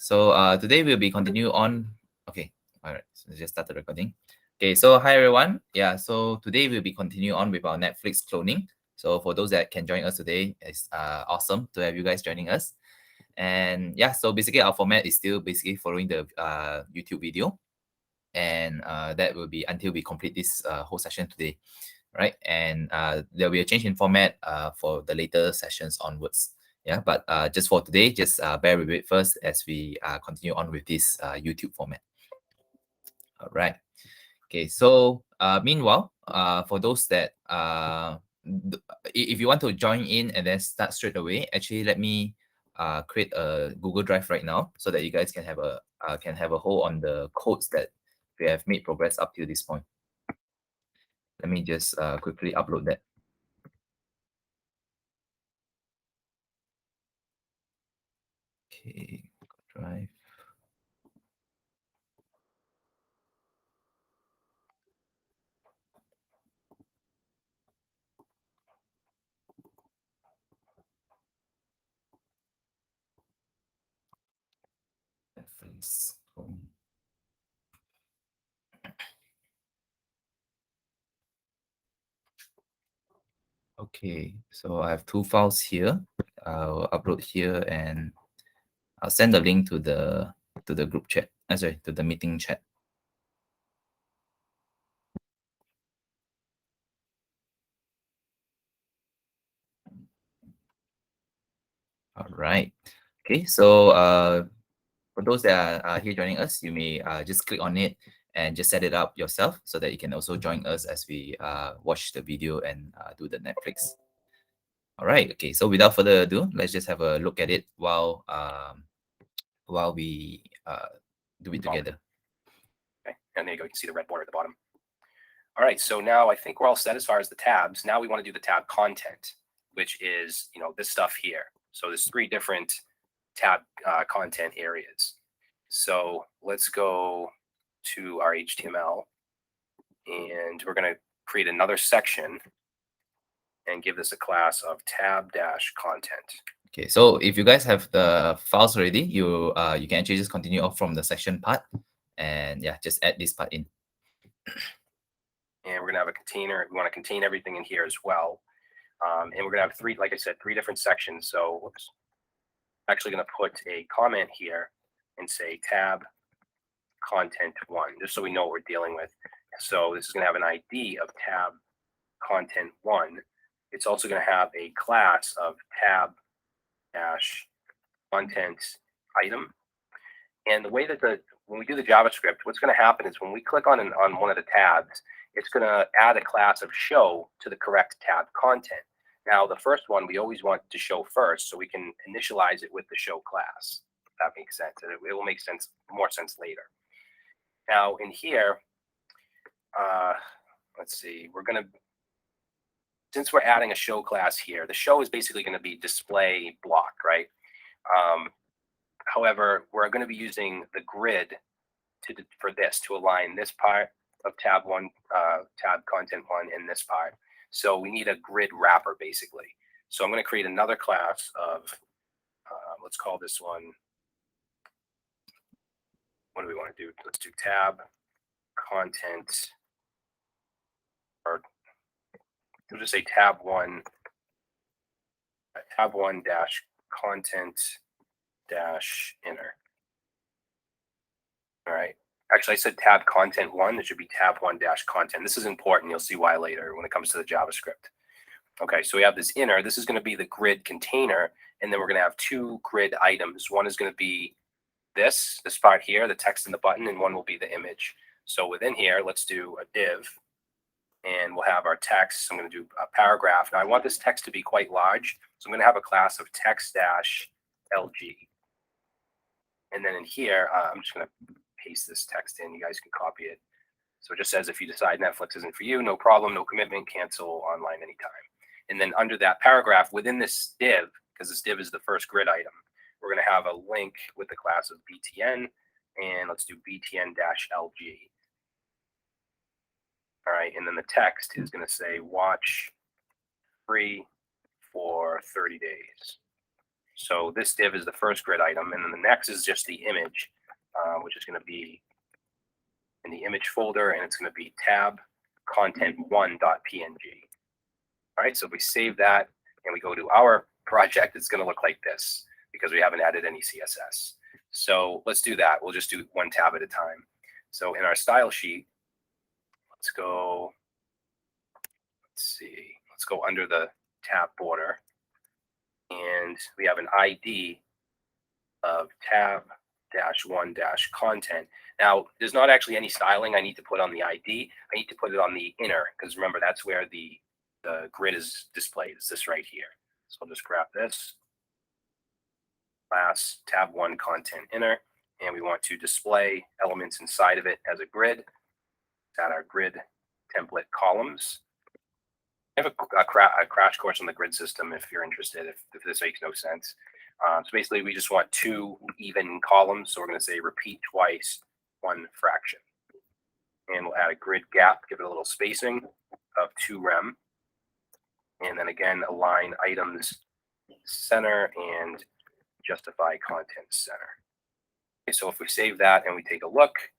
So today we'll be continue on. Okay, all right. So just start the recording. Okay, so hi everyone. Yeah, so today we'll be continue on with our Netflix cloning. So for those that can join us today, it's awesome to have you guys joining us. And yeah, so basically our format is still basically following the YouTube video, and that will be until we complete this whole session today, right? And there'll be a change in format for the later sessions onwards. Yeah, but just for today, just bear with it first as we continue on with this YouTube format. All right. Okay. So meanwhile, for those that if you want to join in and then start straight away, actually let me create a Google Drive right now so that you guys can have a hold on the codes that we have made progress up to this point. Let me just quickly upload that. Okay, Drive. Netflix. Okay, so I have two files here. I'll upload here and I'll send the link to the group chat. Sorry, to the meeting chat. All right. Okay, so for those that are here joining us, you may just click on it and just set it up yourself so that you can also join us as we watch the video and do the Netflix. All right. Okay. So without further ado, let's just have a look at it while we do it together. Okay, and there you go. You can see the red border at the bottom. All right, so now I think we're all set as far as the tabs. Now we want to do the tab content, which is, this stuff here. So there's three different tab content areas. So let's go to our HTML, and we're going to create another section and give this a class of tab-content. Okay, so if you guys have the files already, you can actually just continue off from the section part, and yeah, just add this part in. And we're gonna have a container. We want to contain everything in here as well. And we're gonna have three, like I said, three different sections. So whoops, I'm actually gonna put a comment here and say tab content 1, just so we know what we're dealing with. So this is gonna have an ID of tab content 1. It's also gonna have a class of tab dash content item. And the way that when we do the JavaScript, what's going to happen is when we click on one of the tabs, it's going to add a class of show to the correct tab content. Now, the first one we always want to show first, so we can initialize it with the show class. If that makes sense, and it will make more sense later. Now, in here, let's see, since we're adding a show class here, the show is basically going to be display block, right? However, we're going to be using the grid for this to align this part of tab content 1 and this part. So we need a grid wrapper basically. So I'm going to create another class of, let's call this one, what do we want to do? Let's do tab content, or we'll just say tab 1 dash content dash inner. All right. Actually, I said tab content 1. It should be tab 1 dash content. This is important. You'll see why later when it comes to the JavaScript. Okay, so we have this inner. This is going to be the grid container, and then we're going to have two grid items. One is going to be this part here, the text and the button, and one will be the image. So within here, let's do a div, and we'll have our text. I'm going to do a paragraph. Now I want this text to be quite large, so I'm going to have a class of text dash LG. And then in here, I'm just going to paste this text in. You guys can copy it. So it just says, if you decide Netflix isn't for you, no problem, no commitment, cancel online anytime. And then under that paragraph, within this div, because this div is the first grid item, we're going to have a link with the class of BTN. And let's do BTN-LG. All right. And then the text is going to say, watch free for 30 days. So this div is the first grid item, and then the next is just the image, which is going to be in the image folder, and it's going to be tab content1.png. All right, so if we save that and we go to our project, it's going to look like this because we haven't added any CSS. So let's do that. We'll just do one tab at a time. So in our style sheet, let's go under the tab border, and we have an ID of tab-1-content. Now, there's not actually any styling I need to put on the ID. I need to put it on the inner, because remember, that's where the grid is displayed. It's this right here. So I'll just grab this class tab1 content inner, and we want to display elements inside of it as a grid. Add our grid template columns. I have a crash course on the grid system if you're interested, if this makes no sense. So basically, we just want 2 even columns. So we're going to say repeat twice, 1 fraction. And we'll add a grid gap, give it a little spacing of 2 rem. And then again, align items center and justify content center. Okay, so if we save that and we take a look,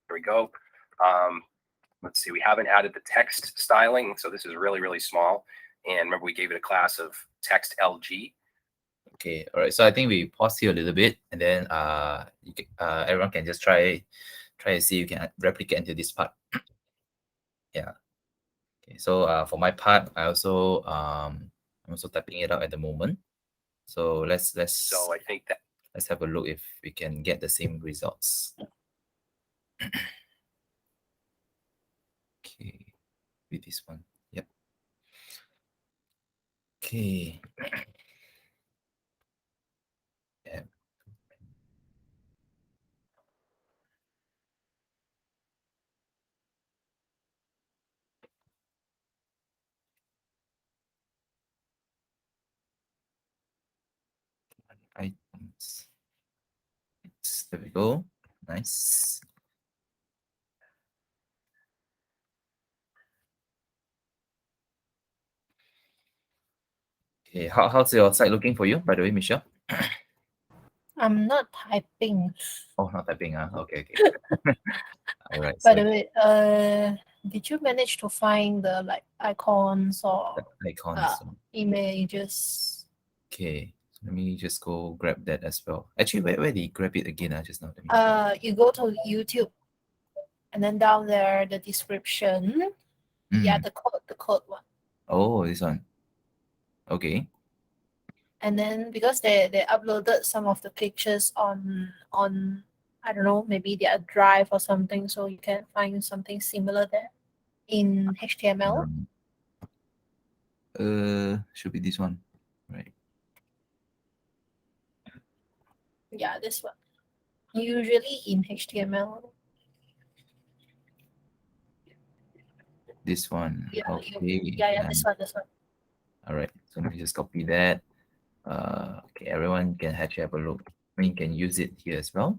here we go. Let's see, we haven't added the text styling. So this is really, really small. And remember, we gave it a class of text LG. Okay, all right. So I think we pause here a little bit, and then everyone can just try and see if you can replicate into this part. Yeah. Okay. So for my part, I'm also typing it out at the moment. So let's So I think that let's have a look if we can get the same results. Okay, with this one. Yep. Okay. Yeah. Items. There we go. Nice. Okay, how's your site looking for you, by the way, Michelle? I'm not typing. Oh, not typing. Okay. All right. By So the way, did you manage to find the icons or icons. images? Okay. Let me just go grab that as well. Actually, where did you grab it again? Just now. You go to YouTube, and then down there the description. Yeah, the code one. Oh, this one. Okay. And then because they uploaded some of the pictures on I don't know, maybe their drive or something, so you can find something similar there in HTML. Should be this one, right? Yeah, this one. Usually in HTML. This one. Yeah, okay. Yeah, this one. All right. So let me just copy that. Okay, everyone can actually have a look. I mean, you can use it here as well.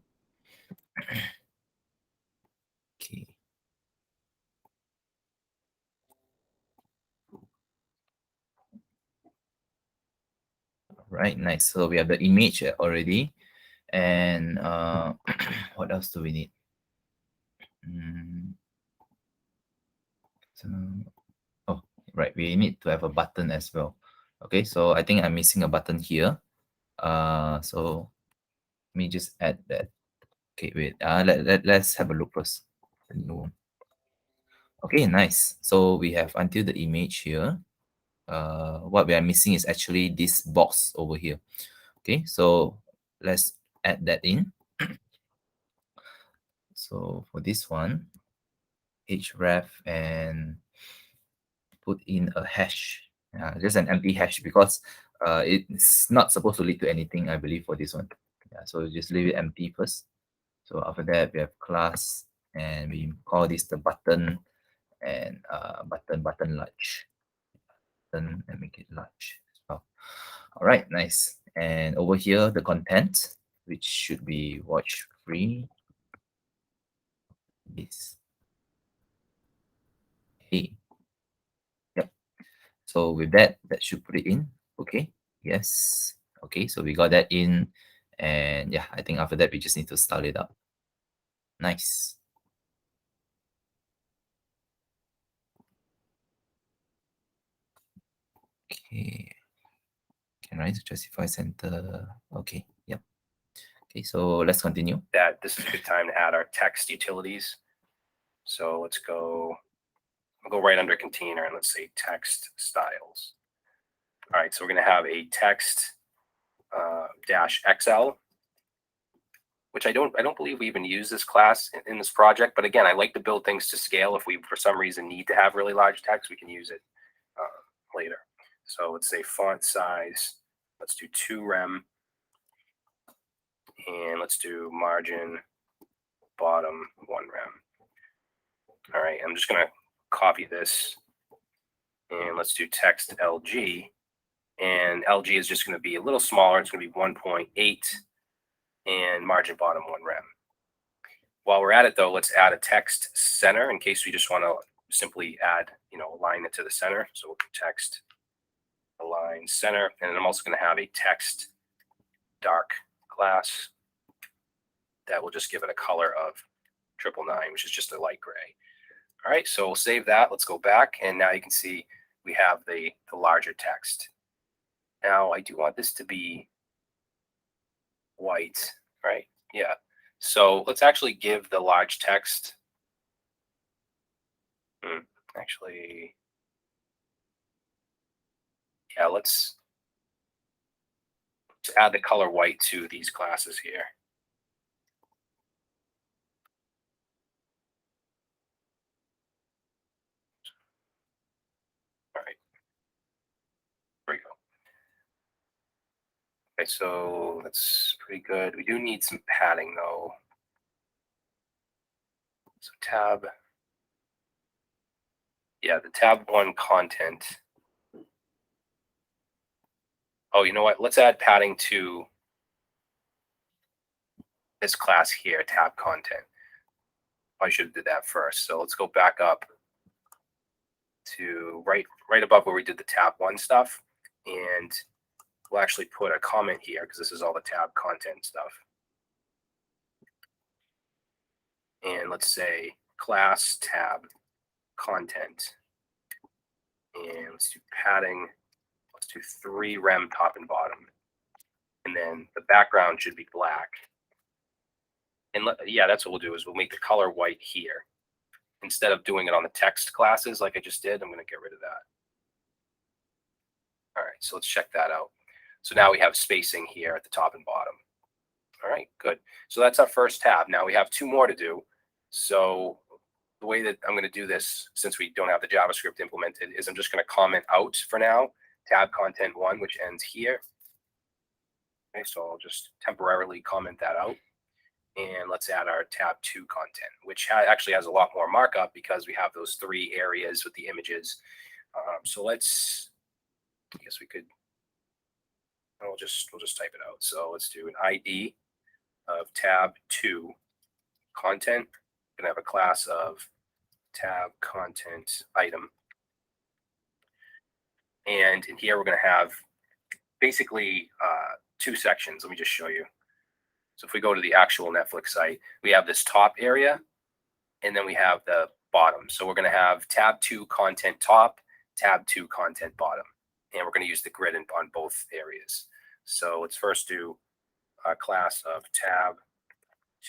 Okay. Right, nice. So we have the image already. And what else do we need? So, oh, right. We need to have a button as well. Okay, so I think I'm missing a button here. So let me just add that. Okay, wait. Let's have a look first. Okay, nice. So we have until the image here. What we are missing is actually this box over here. Okay, so let's add that in. So for this one, href and put in a hash, just an empty hash because it's not supposed to lead to anything, I believe, for this one. Yeah, so just leave it empty first. So after that, we have class, and we call this the button, and button large. Button and make it large as well. All right, nice. And over here, the content, which should be watch free. This. Hey. Yep. So with that, that should put it in. Okay. Yes. Okay, so we got that in, and yeah, I think after that we just need to style it up. Nice. Okay. Can I justify center? Okay. Yep. Okay, so let's continue. That this is a good time to add our text utilities. So let's go. We'll go right under container and let's say text styles. All right, so we're going to have a text dash XL, which I don't believe we even use this class in this project. But again, I like to build things to scale. If we for some reason need to have really large text, we can use it later. So let's say font size. Let's do 2 rem, and let's do margin bottom 1 rem. All right, I'm just going to copy this, and let's do text LG. And LG is just going to be a little smaller. It's going to be 1.8 and margin bottom 1 rem. While we're at it though, let's add a text center in case we just want to simply add, align it to the center. So we'll do text align center. And then I'm also going to have a text dark class that will just give it a color of 999, which is just a light gray. All right, so we'll save that. Let's go back. And now you can see we have the larger text. Now I do want this to be white, right? Yeah. So let's actually give the large text. Actually, yeah, let's add the color white to these classes here. All right. There we go. Okay, so that's pretty good. We do need some padding though. So tab. Yeah, the tab 1 content. Oh, you know what? Let's add padding to this class here, tab content. I should have did that first. So let's go back up to right above where we did the tab 1 stuff. And we'll actually put a comment here because this is all the tab content stuff. And let's say class tab content. And let's do padding. Let's do 3 rem top and bottom. And then the background should be black. And yeah, that's what we'll do is we'll make the color white here. Instead of doing it on the text classes like I just did, I'm going to get rid of that. All right, so let's check that out. So now we have spacing here at the top and bottom. All right, good. So that's our first tab. Now we have 2 more to do. So the way that I'm going to do this, since we don't have the JavaScript implemented, is I'm just going to comment out for now, tab content 1, which ends here. Okay, so I'll just temporarily comment that out. And let's add our tab 2 content, which actually has a lot more markup because we have those 3 areas with the images. So let's, I guess we could, we'll just type it out. So let's do an ID of tab 2 content. We're going to have a class of tab content item. And in here, we're going to have basically 2 sections. Let me just show you. So if we go to the actual Netflix site, we have this top area, and then we have the bottom. So we're going to have tab 2 content top, tab 2 content bottom. And we're going to use the grid on both areas. So let's first do a class of tab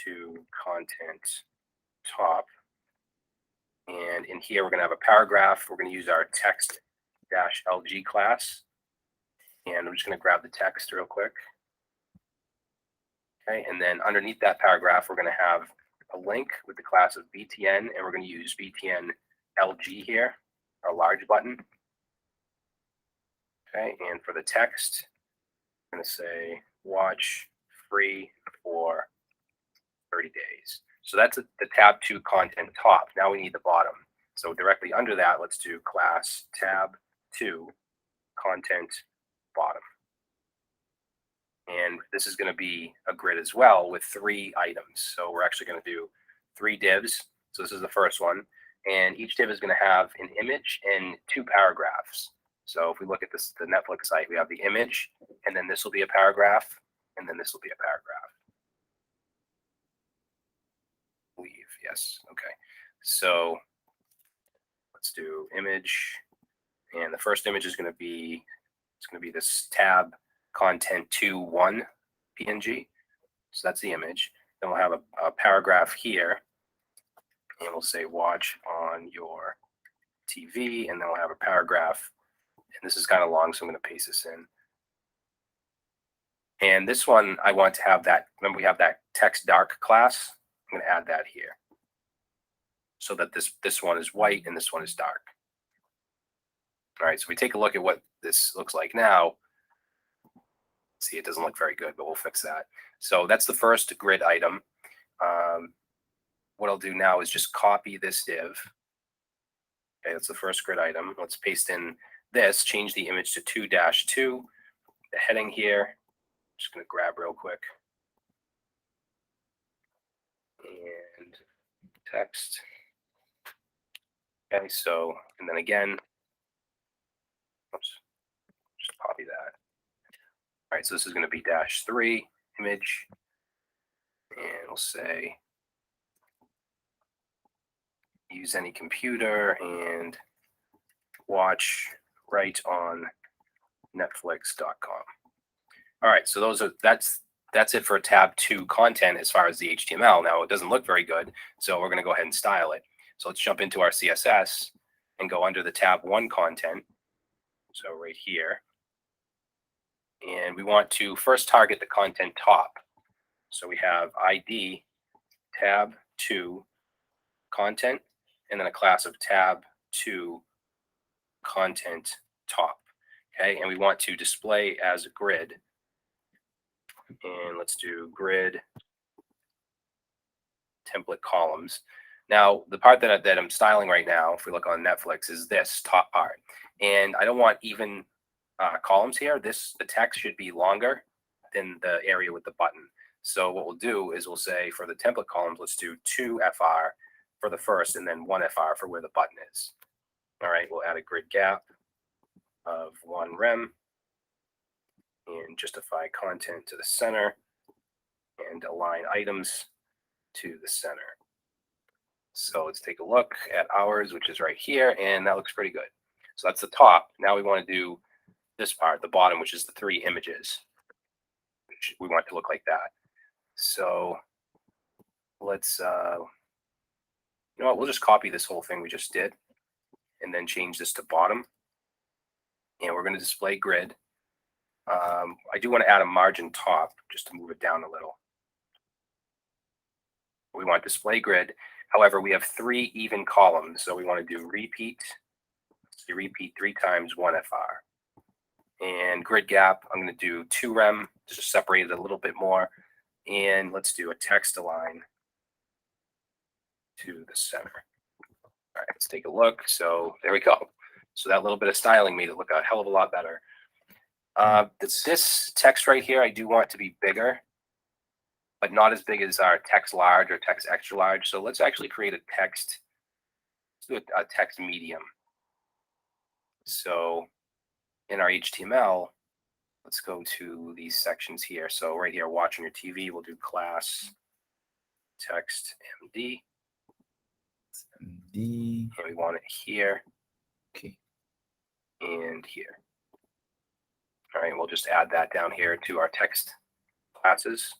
2 content top. And in here, we're going to have a paragraph. We're going to use our text-LG class. And I'm just going to grab the text real quick. Okay, and then underneath that paragraph, we're going to have a link with the class of BTN, and we're going to use BTN LG here, our large button. Okay, and for the text, I'm going to say watch free for 30 days. So that's the tab 2 content top. Now we need the bottom. So directly under that, let's do class tab 2 content bottom. And this is going to be a grid as well with 3 items. So we're actually going to do 3 divs. So this is the first one. And each div is going to have an image and 2 paragraphs. So if we look at this, the Netflix site, we have the image, and then this will be a paragraph, and then this will be a paragraph. Leave, yes, okay. So let's do image, and the first image is going to be, it's going to be this tab content 2.1 PNG. So that's the image. Then we'll have a paragraph here, and we'll say watch on your TV, and then we'll have a paragraph. And this is kind of long, so I'm going to paste this in. And this one, I want to have that, remember we have that text dark class? I'm going to add that here so that this one is white and this one is dark. All right, so we take a look at what this looks like now. See, it doesn't look very good, but we'll fix that. So that's the first grid item. What I'll do now is just copy this div. Okay, that's the first grid item. Let's paste in this, change the image to 2-2. The heading here, just going to grab real quick. And text. Okay, so, and then again, oops, just copy that. All right, so this is going to be -3 image. And we'll say use any computer and watch right on netflix.com. All right, so that's it for tab 2 content as far as the HTML. Now it doesn't look very good, so we're going to go ahead and style it. So let's jump into our CSS and go under the tab 1 content. So right here. And we want to first target the content top. So we have ID tab 2 content, and then a class of tab 2 content top. Okay, and we want to display as a grid. And let's do grid template columns. Now, the part that I'm styling right now, if we look on Netflix, is this top part. And I don't want even columns here. The text should be longer than the area with the button. So what we'll do is we'll say for the template columns, let's do 2 FR for the first and then 1 FR for where the button is. All right, we'll add a grid gap of 1 rem and justify content to the center and align items to the center. So let's take a look at ours, which is right here, and that looks pretty good. So that's the top. Now we want to do this part, the bottom, which is the 3 images, which we want to look like that. So let's, you know what, we'll just copy this whole thing we just did and then change this to bottom. And we're going to display grid. I do want to add a margin top just to move it down a little. We want display grid. However, we have 3 even columns, so we want to do repeat. So repeat 3 times 1 FR. And grid gap, I'm going to do 2 rem, just separate it a little bit more. And let's do a text align to the center. All right, let's take a look. So there we go. So that little bit of styling made it look a hell of a lot better. This text right here, I do want to be bigger, but not as big as our text large or text extra large. So let's actually create a text, let's do a text medium. So in our HTML, let's go to these sections here. So right here, watching your TV, we'll do class text MD. MD. And we want it here. Okay. And here. All right, we'll just add that down here to our text classes.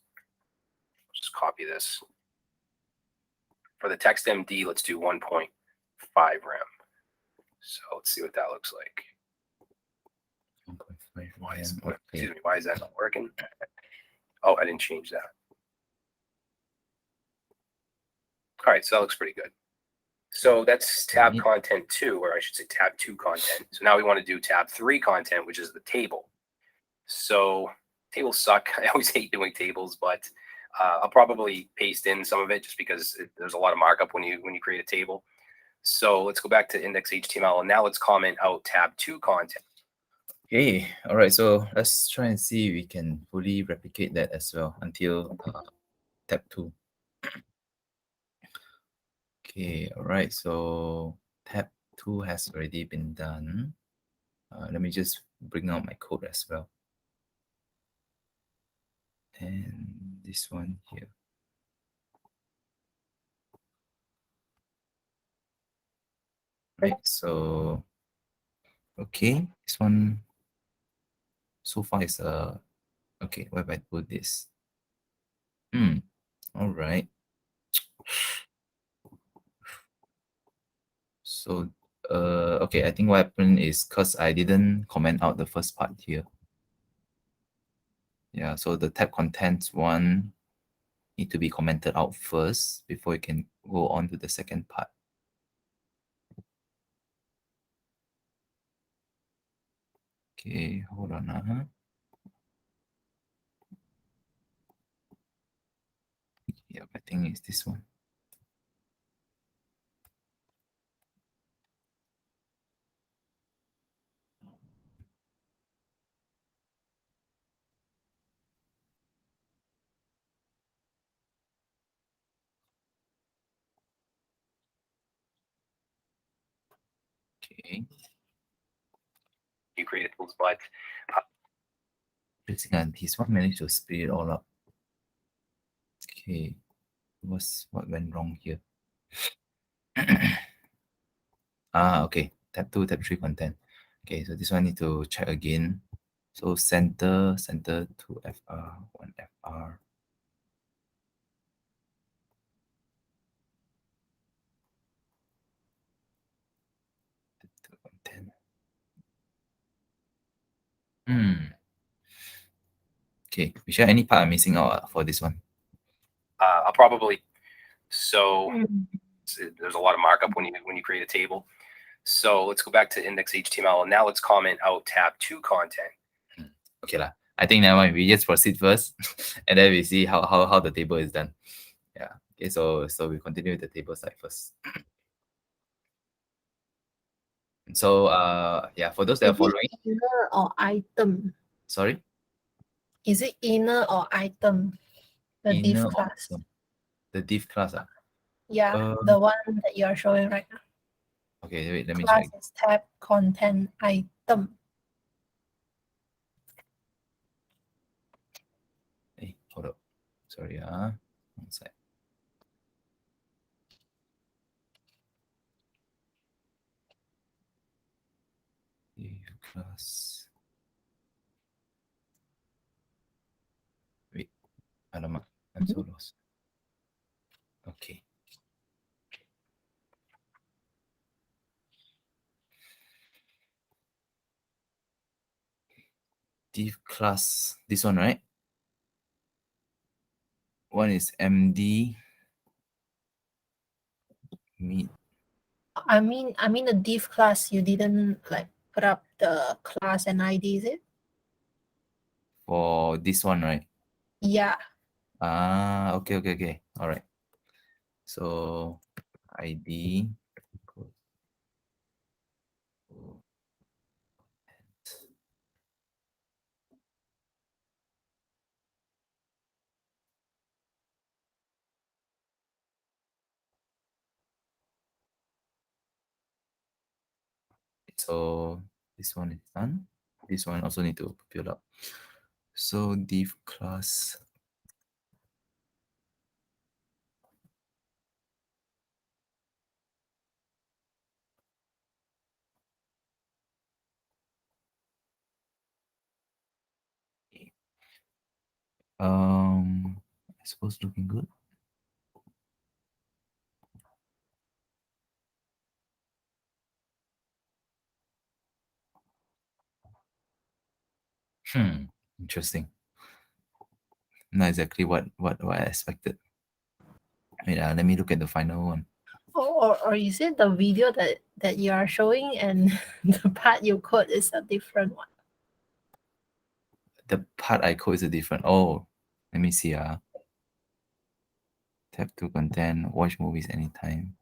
Just copy this. For the text MD, let's do 1.5 rem. So let's see what that looks like. 1.5 Why is, okay. excuse me, why is that not working? Oh, I didn't change that. All right, so that looks pretty good. So that's tab content 2, or I should say tab 2 content. So now we want to do tab 3 content, which is the table. So tables suck. I always hate doing tables, but I'll probably paste in some of it just because there's a lot of markup when you create a table. So let's go back to index.html, and now let's comment out tab 2 content. Okay, all right, so let's try and see if we can fully replicate that as well until tab 2. Okay, all right, so tab 2 has already been done. Let me just bring out my code as well. And this one here. Right, so okay, this one so far is okay, where have I put this? All right. So okay, I think what happened is because I didn't comment out the first part here. Yeah, so the tab contents one need to be commented out first before you can go on to the second part. Okay, hold on. Yeah, I think it's this one. Okay. You created tools, but He's one managed to speed it all up. Okay. What went wrong here? Okay. Tab 2, tab 3 content. Okay, so this one need to check again. So center 2 FR, 1 FR. Content. Okay, Michelle, any part I'm missing out for this one? I'll probably, so Mm. there's a lot of markup when you create a table. So let's go back to index HTML, and now let's comment out tab 2 content. Okay lah. I think never mind. We just proceed first, and then we see how the table is done. Yeah. Okay. So we continue with the table side first. So yeah, for those that are Is following, it inner or item? sorry, Is it inner or item? The div inner class. or the div class. Yeah, the one that you are showing right now. Okay, wait, let me Class check. is tab content item. Hey, hold up. Sorry, one sec. Div class. Wait, alamak, I'm so lost. Okay. Div class, this one, right? One is MD meet I mean the div class, you didn't like put up the class and ID, is it? for this one, right? Yeah. Okay. All right. So ID. So this one is done. This one also need to fill up. So div class. I suppose looking good. Interesting. Not exactly what I expected. Wait, let me look at the final one. Or is it the video that you are showing and the part you code is a different one? The part I code is a different. Oh, let me see. Tab 2 content, watch movies anytime.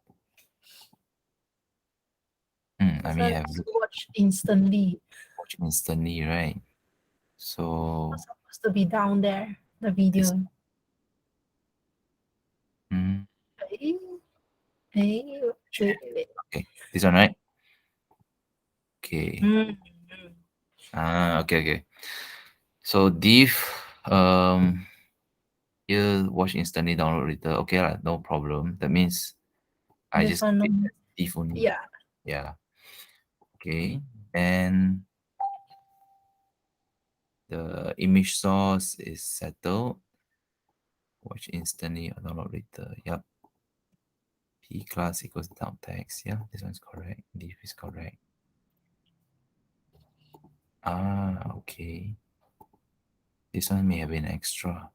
I This may one have is watch instantly. watch instantly, right? So It's supposed to be down there, the video. Hey, wait. okay, this one, right? Okay. Okay. So div here watch instantly, download later. Okay lah, no problem. That means I This just one, keep it as div only. yeah. Yeah. Okay. And the image source is settled. Watch instantly or download later. Yep. P class equals down text. Yeah, this one's correct. Div is correct. Okay. This one may have been extra.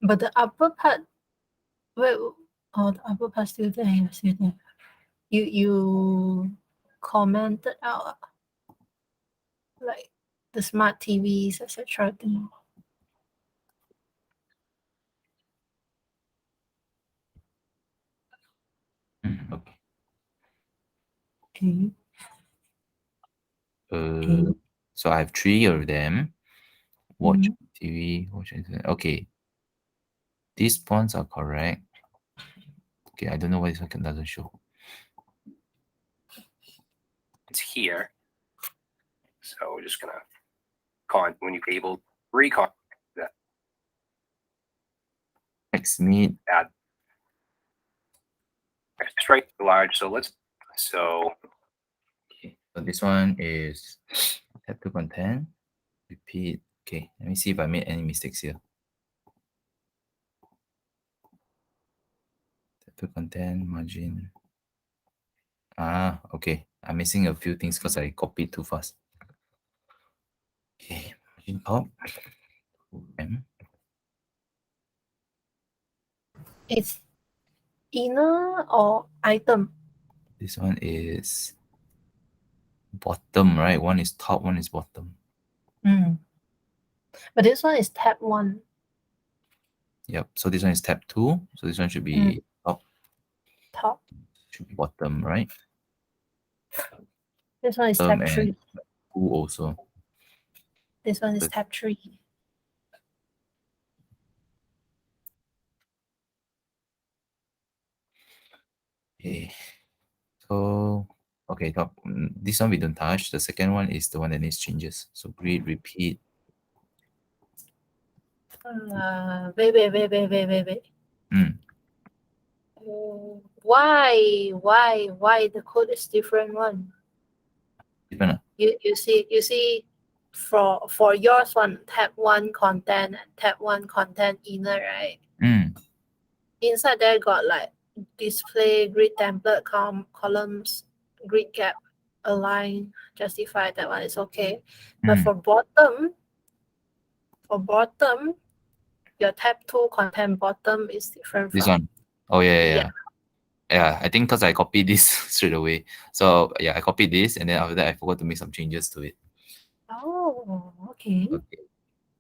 But the upper part, wait, oh, the upper part still there, still there. You commented out like the smart TVs, etc. thing. Okay. Okay. So I have 3 of them. Watch Mhm. TV, watch internet. Okay. These fonts are correct. Okay, I don't know why this one doesn't show. It's here. So we're just gonna when you able recon that Text meet. add it's right large. So Okay. So this one is tab to content. Repeat. Okay, let me see if I made any mistakes here. Tab to content, margin. Okay. I'm missing a few things because I copied too fast. Okay, margin top. It's inner or item. This one is bottom, right? One is top, one is bottom. But this one is tab 1. Yep. So this one is tab 2. So this one should be Top. should be bottom, right? This one is Bottom tab and 3. 2 also. This one is Good. tab 3. Okay. So top. This one we don't touch. The second one is the one that needs changes. So grid repeat. Wait. Mm. Why the code is different one? Different. You see for yours one tab 1 content and tab 1 content inner, right? Inside there got like display, grid template, columns, grid gap, align, justify. That one is okay. But for bottom, your tab 2 content bottom is different This from one. Oh yeah. Yeah, I think because I copied this straight away. So yeah, I copied this and then after that I forgot to make some changes to it. Oh, okay. Okay.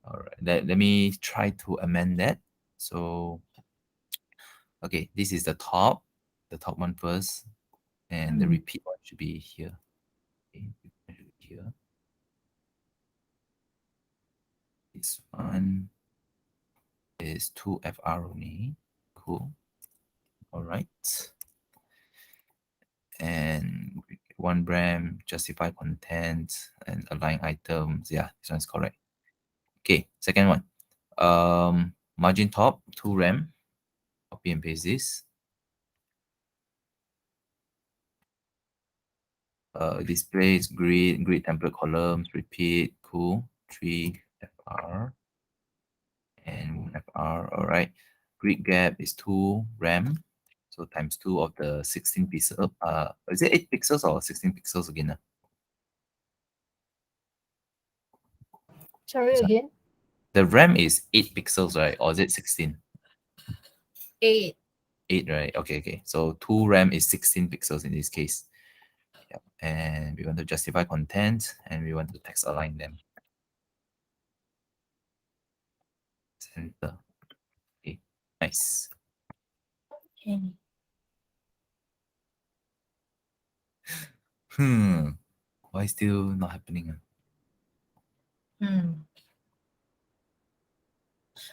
All right. Let me try to amend that. So okay, this is the top one first, and the repeat one should be here. Okay, here. This one is 2FR only. Cool. All right. And one brand, justify content, and align items. Yeah, this one's correct. Okay, second one. Margin top, 2 rem. Copy and paste this. Displays, grid template columns, repeat, cool. 3 FR and FR. All right. Grid gap is 2 RAM. So times 2 of the 16 pixels. Is it 8 pixels or 16 pixels again? Sorry again. The RAM is 8 pixels, right? Or is it 16? 8. 8, right? Okay. So 2 RAM is 16 pixels in this case. Yep. And we want to justify content and we want to text align them. Center. Okay, nice. Okay. Why still not happening?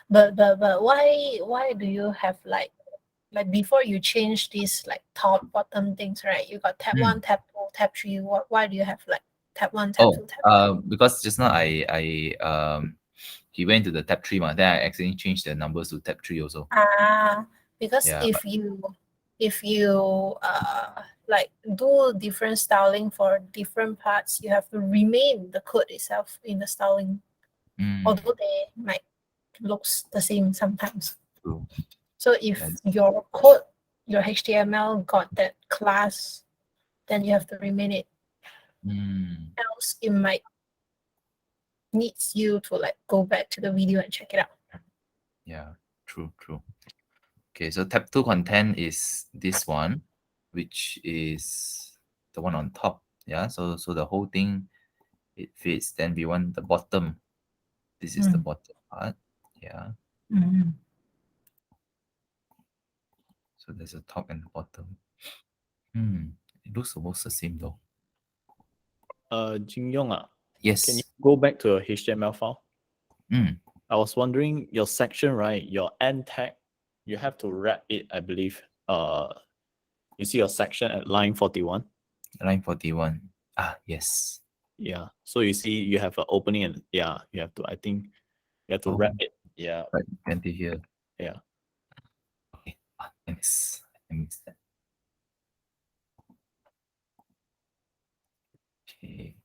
But why do you have like before you change these like top bottom things, right? You got tab 1, tab 2, tab 3. Why do you have like tab 1, tab 2, tab 3? Because just now he went to the tab 3 then I accidentally changed the numbers to tab 3 also. Because Yeah, if you like do different styling for different parts, you have to remain the code itself in the styling, although they might looks the same sometimes. True. So if That's- your code, your HTML got that class, then you have to remain it. Else it might needs you to like go back to the video and check it out. Yeah, true. Okay, so tab 2 content is this one, which is the one on top. Yeah, so the whole thing, it fits. Then we want the bottom. This is the bottom part. Yeah, so there's a top and the bottom. It looks almost the same though. Jin Yong, Yes. can you go back to a HTML file? Mm. I was wondering your section, right? Your end tag, you have to wrap it, I believe. You see your section at line 41? Line 41. Yes. Yeah. So you see you have an opening and you have to, I think you have to wrap it. Yeah. Right, enter here. Yeah. Okay. Thanks. I missed that. Okay.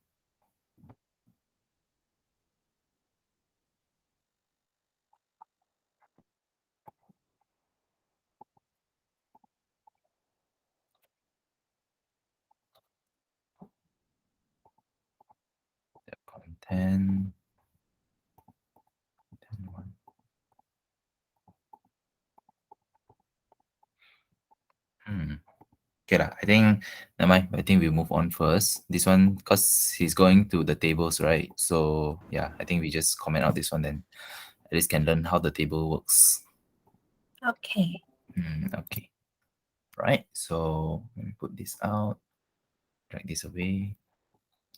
The content. Content one. Okay lah. I think never mind. I think we move on first. This one, because he's going to the tables, right? So yeah, I think we just comment out this one then. At least can learn how the table works. Okay. Okay. Right. So let me put this out. Drag this away.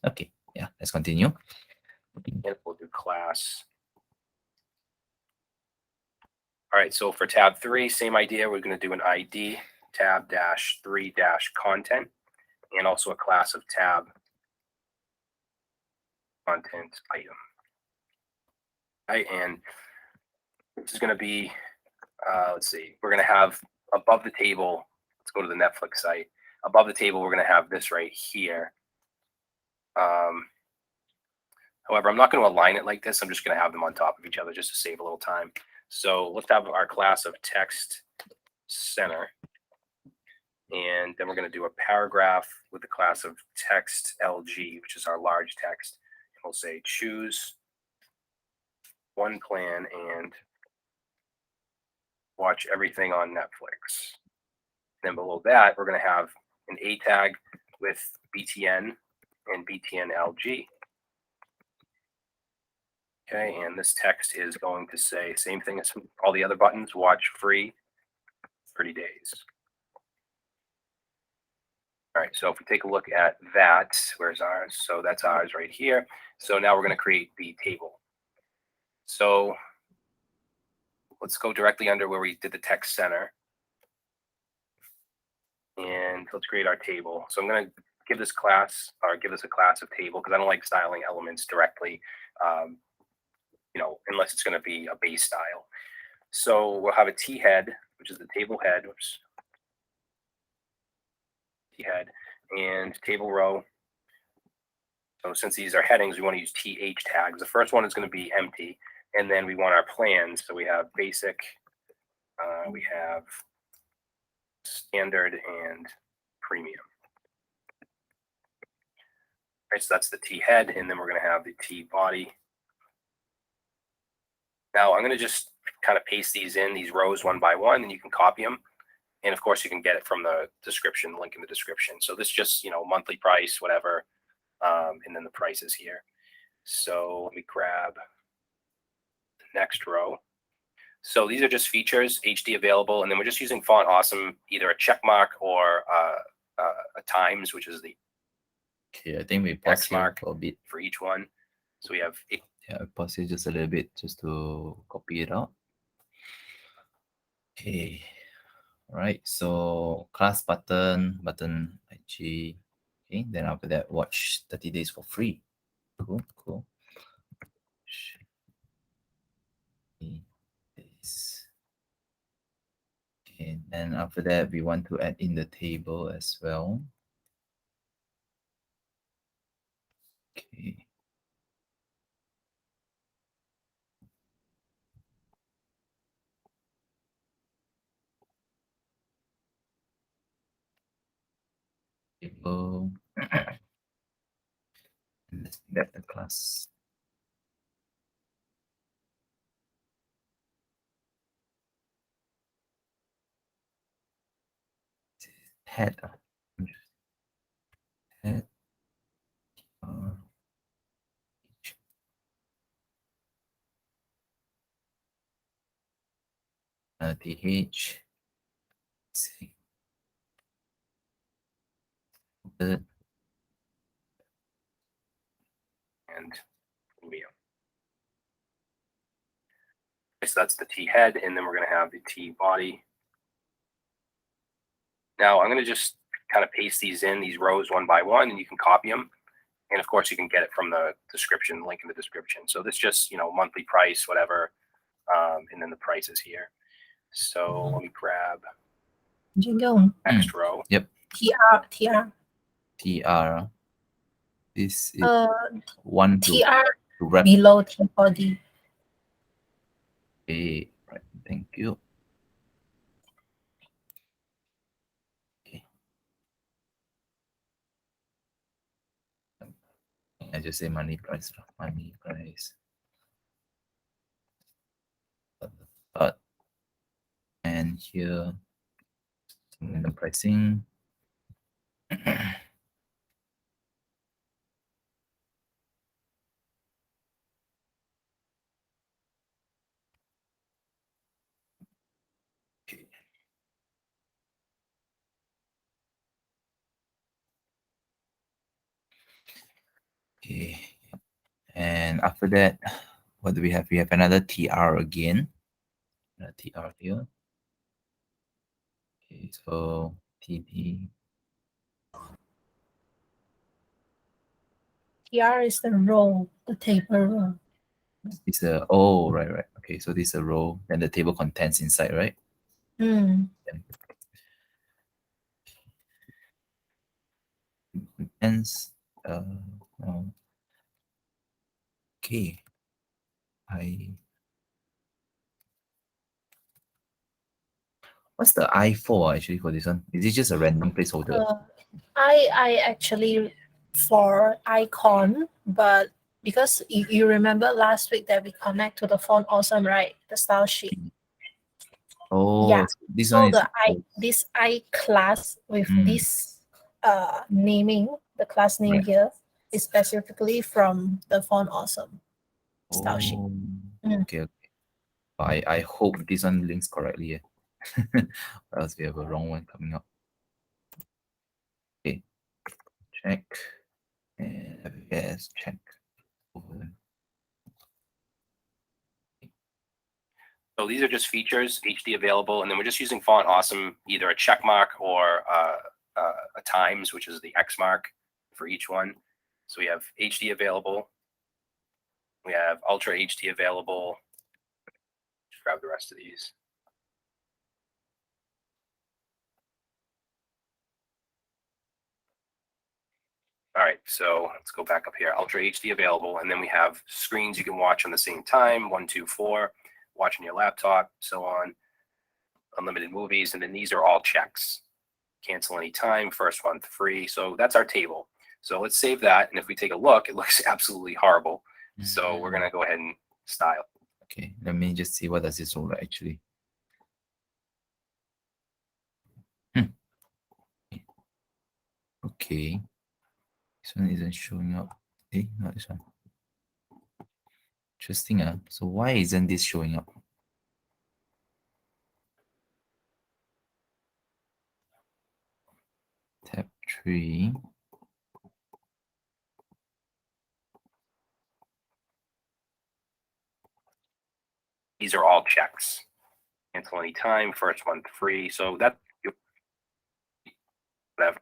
Okay. Yeah. Let's continue. And we'll do class. All right, so for tab 3, same idea. We're going to do an ID, tab -3 content, and also a class of tab content item. Right, and this is going to be, let's see, we're going to have above the table, let's go to the Netflix site. Above the table, we're going to have this right here. However, I'm not going to align it like this. I'm just going to have them on top of each other just to save a little time. So let's have our class of text center. And then we're going to do a paragraph with the class of text LG, which is our large text. And we'll say choose one plan and watch everything on Netflix. Then below that, we're going to have an A tag with BTN and BTN LG. Okay, and this text is going to say same thing as all the other buttons, watch free 30 days. All right, so if we take a look at that, where's ours? So that's ours right here. So now we're going to create the table. So let's go directly under where we did the text center. And let's create our table. So I'm going to give this class, or give this a class of table, because I don't like styling elements directly, unless it's going to be a base style. So we'll have a T head, which is the table head. Oops. T head and table row. So since these are headings, we want to use TH tags. The first one is going to be empty, and then we want our plans. So we have basic, we have standard, and premium. Right, so that's the T head, and then we're going to have the T body. Now I'm going to just kind of paste these in, these rows one by one, and you can copy them. And of course, you can get it from the description, link in the description. So this just, monthly price, whatever. And then the price is here. So let me grab the next row. So these are just features, HD available. And then we're just using Font Awesome, either a check mark or a times, which is the Okay, I think we pause X here mark for a bit. for each one. So we have Yeah, pause here just a little bit just to copy it out. Okay. All right. So class button IG. Okay, then after that, watch 30 days for free. Cool, cool. 30 days. Okay, then after that, we want to add in the table as well. Okay. Table. Let's make that the class. Head. Head. TH. See. Good. And Leo. So that's the T head, and then we're going to have the T body. Now I'm going to just kind of paste these rows one by one, and you can copy them. And of course, you can get it from the description, link in the description. So this just, monthly price, whatever. And then the price is here. So let me grab Jingle. next row. Yep. TR. TR. This is Uh, one to TR wrap. below T body. Okay, right. Thank you. Okay. I just say money price. Money price. But and here the pricing. Okay. Okay. And after that, what do we have? We have another TR again. Another TR here. Okay, so TD. TR is the row, the table row. It's a oh right. Okay, so this is a row, and the table contents inside, right? Mm. Contents. Okay. What's the I for actually for this one? Is it just a random placeholder? I actually for icon, but because you remember last week that we connect to the font awesome, right? The style sheet. Oh, Yeah. this So one is this I class with Mm. this naming, the class name Right. here is specifically from the font awesome style sheet. Oh, Mm. okay. I hope this one links correctly. Or else we have a wrong one coming up. Okay, check and yes, check. So these are just features, HD available, and then we're just using font awesome, either a check mark or a times, which is the X mark for each one. So we have HD available. We have Ultra HD available. Just grab the rest of these. All right, so let's go back up here. Ultra HD available, and then we have screens you can watch on the same time, 1, 2, 4, watch on your laptop, so on. Unlimited movies, and then these are all checks. Cancel anytime, first month free. So that's our table. So let's save that, and if we take a look, it looks absolutely horrible. So we're gonna go ahead and style. Okay, let me just see what does this look like actually. Okay, this one isn't showing up. Hey, not this one. Interesting. So why isn't this showing up? Tab 3. These are all checks. Cancel anytime, first month free. So that whatever.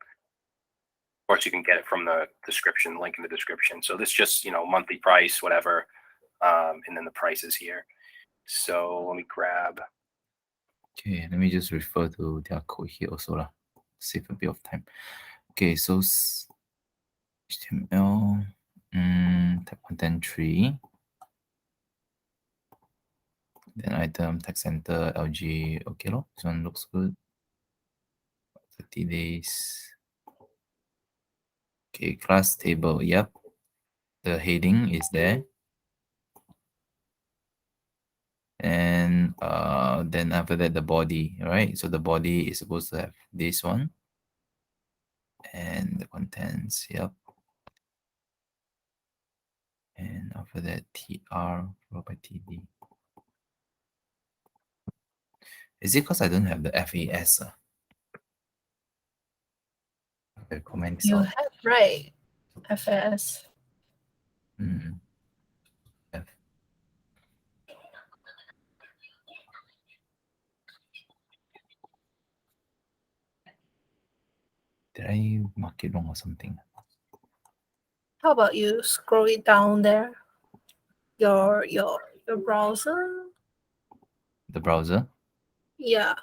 course, you can get it from the description, link in the description. So this just, monthly price, whatever. And then the price is here. So let me grab. Okay, let me just refer to their code here also lah. Save a bit of time. Okay, so HTML, tab content 3. Then item, text center, LG. Okay, lor. This one looks good. 30 days. Okay, class table. Yep. The heading is there. And then after that, the body, right? So the body is supposed to have this one. And the contents, yep. And after that, TR followed by TD. Is it because I don't have the FAS? Okay, comment You out. have, right, FS. F. Did I mark it wrong or something? How about you scroll it down there? Your browser? The browser Yeah.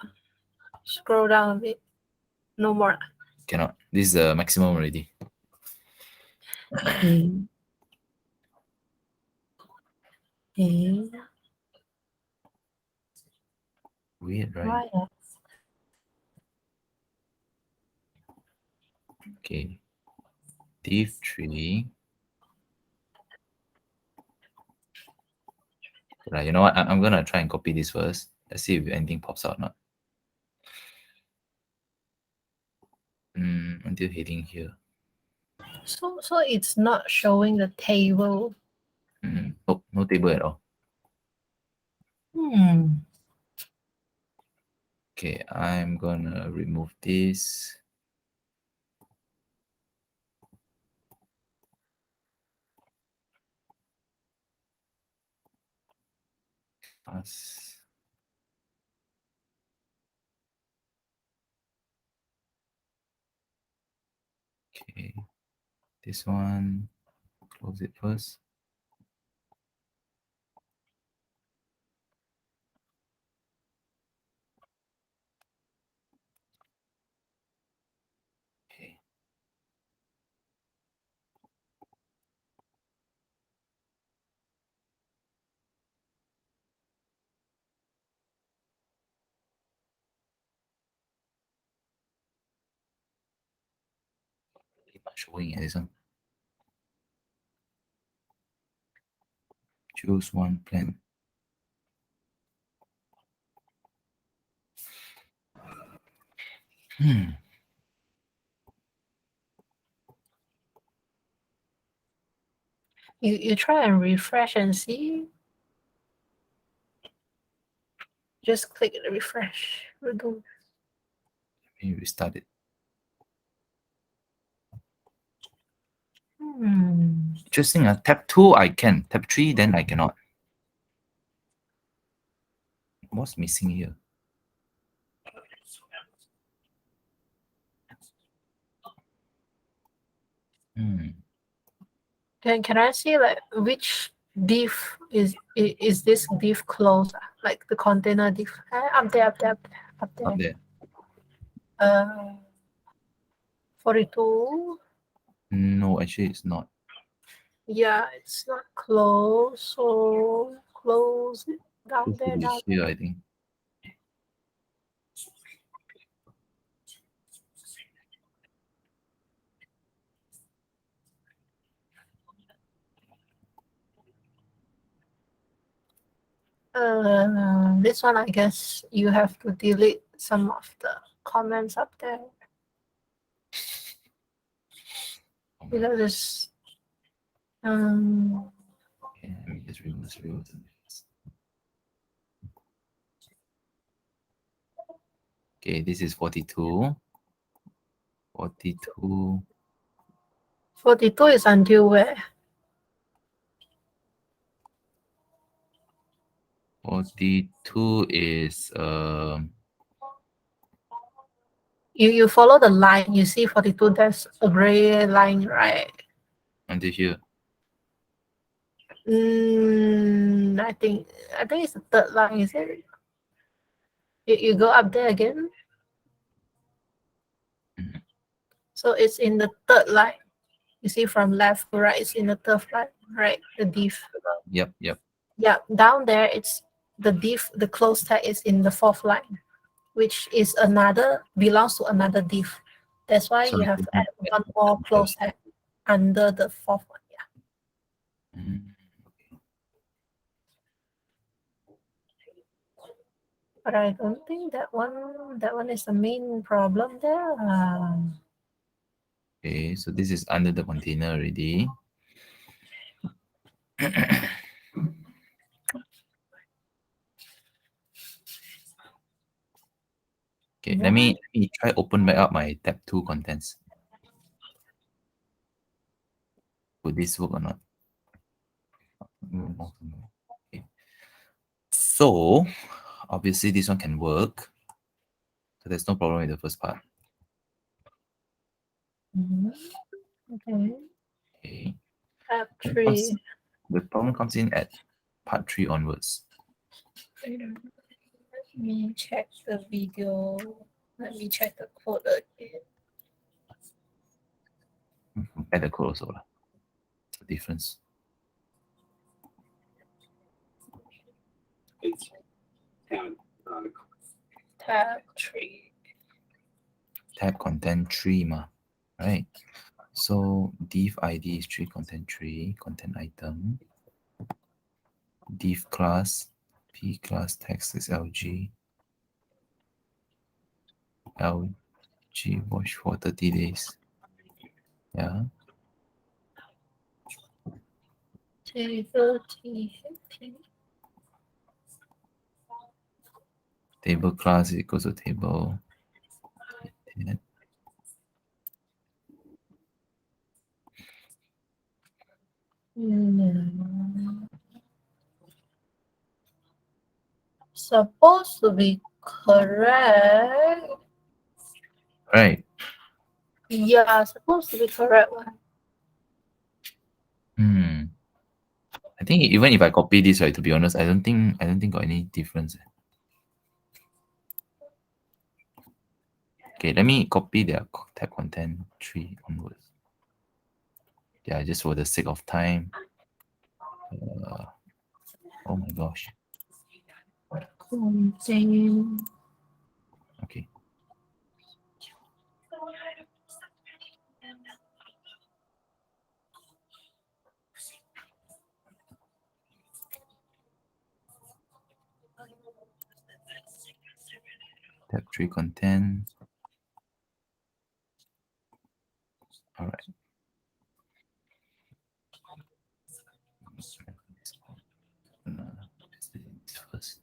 Scroll down a bit. No more. cannot. This is the maximum already. Weird, right? Why? Okay. Div 3. Right, you know what? I'm gonna try and copy this first. Let's see if anything pops out or not. Until heading here. So it's not showing the table. Oh, no table at all. Okay, I'm gonna remove this. Okay, this one, close it first. Okay. Not showing it, this one. Choose one plan. You try and refresh and see. Just click the refresh. Redo. Let me restart it. Interesting. Tab 2 I can. Tab 3 then I cannot. What's missing here? Can I see like which div is this div closed? Like the container div. Up there. Up there. 42. No, actually it's not. Yeah, it's not closed. So close it down It there. should be Down here, I think. This one, I guess you have to delete some of the comments up there because it's Okay, let me just remove this. Okay, this is 42. 42. 42 is until where? 42 is You follow the line. You see 42. There's a gray line, right? Until here. I think it's the third line. Is it? You go up there again. Mhm. So it's in the third line. You see from left to right, it's in the third line, right? The div. Yep, yep. Yeah, down there it's the div. The close tag is in the fourth line, which is belongs to another div. That's why So you have to add one more close tag under the fourth one. Yeah. Mhm. But I don't think that one is the main problem there. Okay, so this is under the container already. Okay, let me try open back up my tab 2 contents. Would this work or not? Okay. So obviously this one can work. So there's no problem with the first part. Okay. Okay. Tab 3. The problem comes in at part 3 onwards. Let me check the video. Let me check the code again. Add the code also. What's the difference? It's Tab 3. Tab content 3 ma, right? So div ID is 3 content 3 content item. Div class p class text is LG watch for 30 days. Yeah. Table THP. Table class is equals to table. Supposed to be correct. Right. Yeah, supposed to be correct one. I think even if I copy this, right, to be honest, I don't think got any difference. Okay, let me copy their tab content 3 onwards. Yeah, just for the sake of time. Oh my gosh. Contain. Okay. Tab 3 content. All right. First.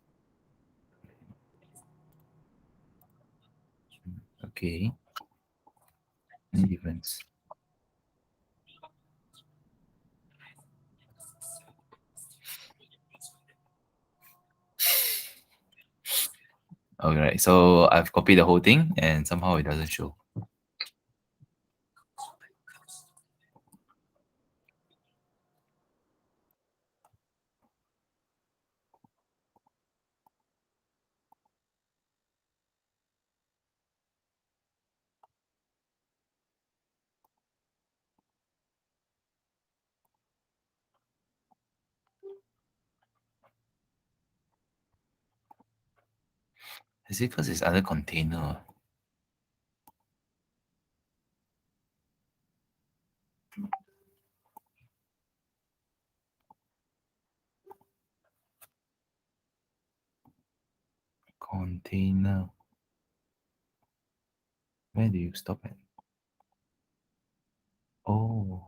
Okay. Any difference? Alright, so I've copied the whole thing and somehow it doesn't show. Is it because it's other container? Container. Where do you stop at? Oh,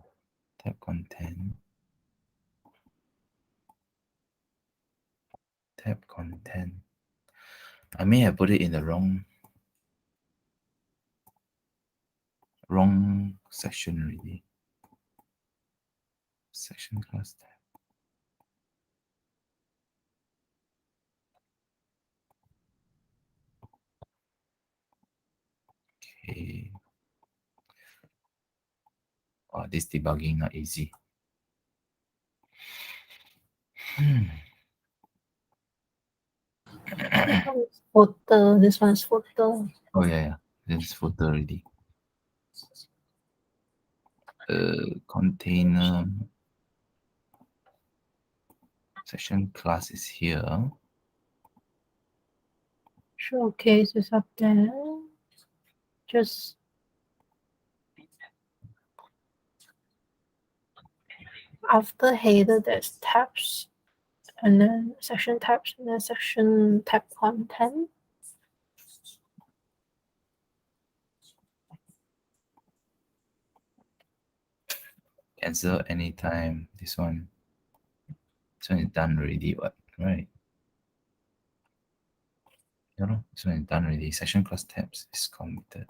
tab content. Tab content. I may have put it in the wrong section already. Section class tab. Okay. Oh, this debugging not easy. Footer. This one's footer. Oh yeah. This is footer already. Container section class is here. Showcase is up there. Just after header, there's tabs, and then section tabs, and then section tab content. Cancel anytime. This one is done already. What? Right. This one is done already. Section class tabs is committed.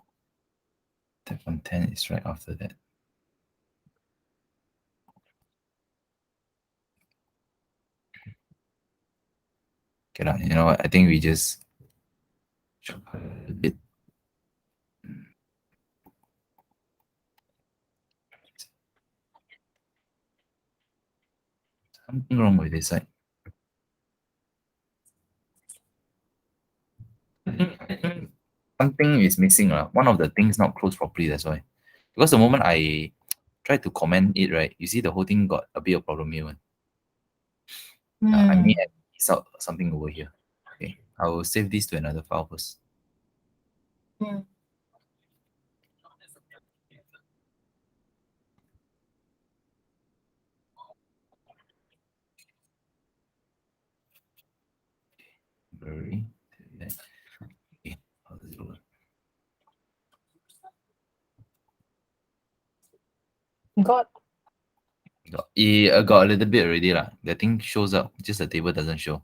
Tab content is right after that. Okay, you know what? I think we just a bit. Something wrong with this side. I think something is missing. One of the things not closed properly, that's why. Because the moment I tried to comment it, right, you see the whole thing got a bit of problem here. I may have missed out something over here. Okay, I will save this to another file first. Blurry. Okay, how does it look? Got a little bit already lah. The thing shows up, just the table doesn't show.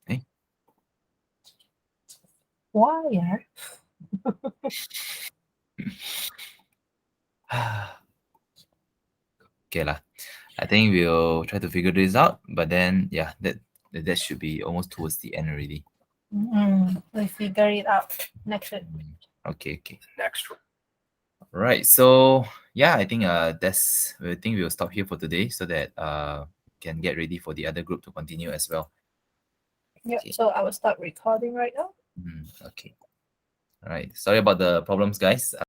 Okay. Why? Okay lah. I think we'll try to figure this out, but then yeah, that should be almost towards the end already. We figure it out next week. Okay. Next one. Right. So yeah, I think we'll stop here for today so that can get ready for the other group to continue as well. Yeah. Okay. So I will start recording right now. Okay. All right. Sorry about the problems, guys.